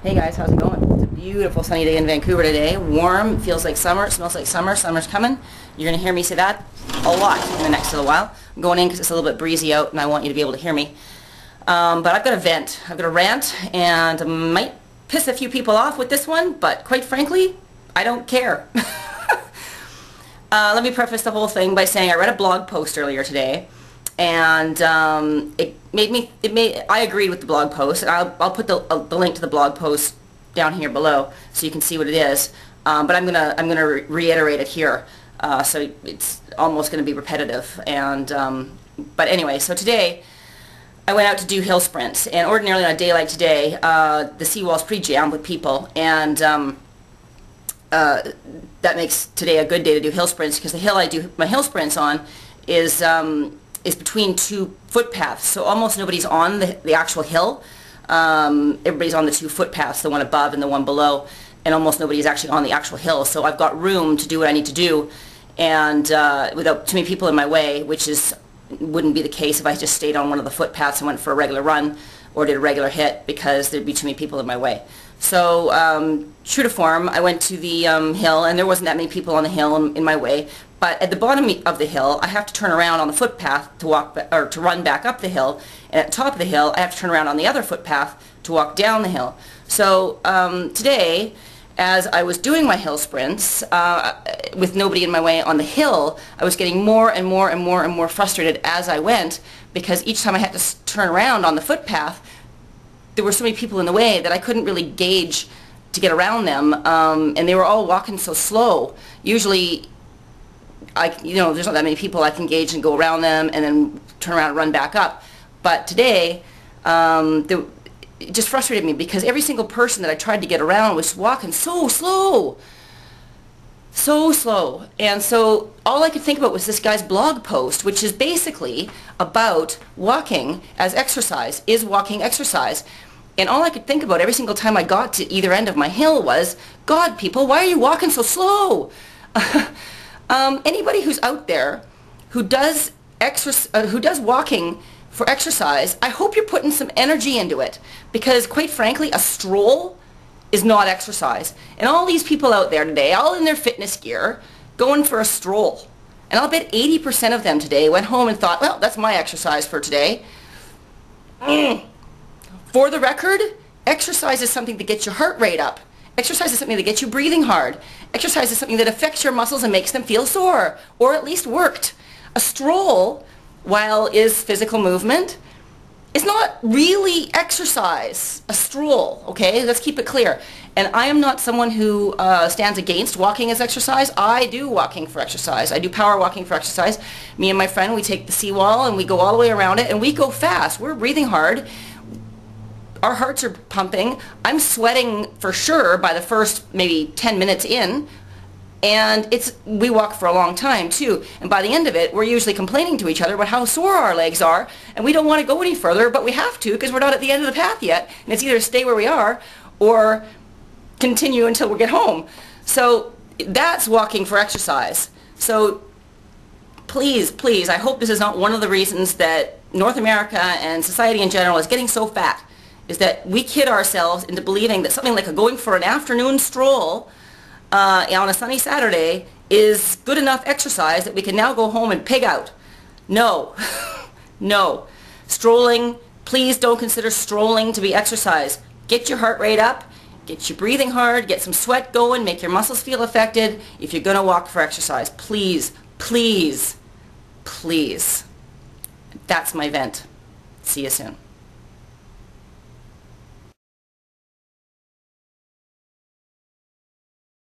Hey guys, how's it going? It's a beautiful sunny day in Vancouver today. Warm, feels like summer, it smells like summer. Summer's coming. You're going to hear me say that a lot in the next little while. I'm going in because it's a little bit breezy out and I want you to be able to hear me. But I've got a vent. I've got a rant and I might piss a few people off with this one, but quite frankly, I don't care. Let me preface the whole thing by saying I read a blog post earlier today, and I agreed with the blog post, and I'll put the link to the blog post down here below so you can see what it is. But I'm gonna reiterate it here, so it's almost gonna be repetitive. And but anyway, so today I went out to do hill sprints, and ordinarily on a day like today, the seawall's pretty jammed with people, and that makes today a good day to do hill sprints because the hill I do my hill sprints on is between two footpaths, so almost nobody's on the actual hill. Everybody's on the two footpaths, the one above and the one below, and almost nobody's actually on the actual hill. So I've got room to do what I need to do, and without too many people in my way, which wouldn't be the case if I just stayed on one of the footpaths and went for a regular run or did a regular hit, because there'd be too many people in my way. So true to form, I went to the hill, and there wasn't that many people on the hill in my way. But at the bottom of the hill, I have to turn around on the footpath to walk or to run back up the hill, and at the top of the hill, I have to turn around on the other footpath to walk down the hill. So today, as I was doing my hill sprints with nobody in my way on the hill, I was getting more and more and more and more frustrated as I went, because each time I had to turn around on the footpath, there were so many people in the way that I couldn't really gauge to get around them, and they were all walking so slow. Usually, there's not that many people. I can gauge and go around them and then turn around and run back up. But today, it just frustrated me because every single person that I tried to get around was walking so slow. So slow. And so all I could think about was this guy's blog post, which is basically about walking as exercise. Is walking exercise? And all I could think about every single time I got to either end of my hill was, God, people, why are you walking so slow? Anybody who's out there who does walking for exercise, I hope you're putting some energy into it, because quite frankly, a stroll is not exercise. And all these people out there today, all in their fitness gear, going for a stroll. And I'll bet 80% of them today went home and thought, well, that's my exercise for today. For the record, exercise is something that gets your heart rate up. Exercise is something that gets you breathing hard. Exercise is something that affects your muscles and makes them feel sore, or at least worked. A stroll, while is physical movement, is not really exercise. A stroll, okay? Let's keep it clear. And I am not someone who stands against walking as exercise. I do walking for exercise. I do power walking for exercise. Me and my friend, we take the seawall and we go all the way around it, and we go fast. We're breathing hard. Our hearts are pumping. I'm sweating for sure by the first maybe 10 minutes in, and we walk for a long time too, and by the end of it we're usually complaining to each other about how sore our legs are, and we don't want to go any further, but we have to because we're not at the end of the path yet, and it's either stay where we are or continue until we get home. So that's walking for exercise. So please, please, I hope this is not one of the reasons that North America and society in general is getting so fat, is that we kid ourselves into believing that something like going for an afternoon stroll on a sunny Saturday is good enough exercise that we can now go home and pig out. No. No. Strolling, please don't consider strolling to be exercise. Get your heart rate up, get you breathing hard, get some sweat going, make your muscles feel affected if you're going to walk for exercise. Please, please, please. That's my vent. See you soon.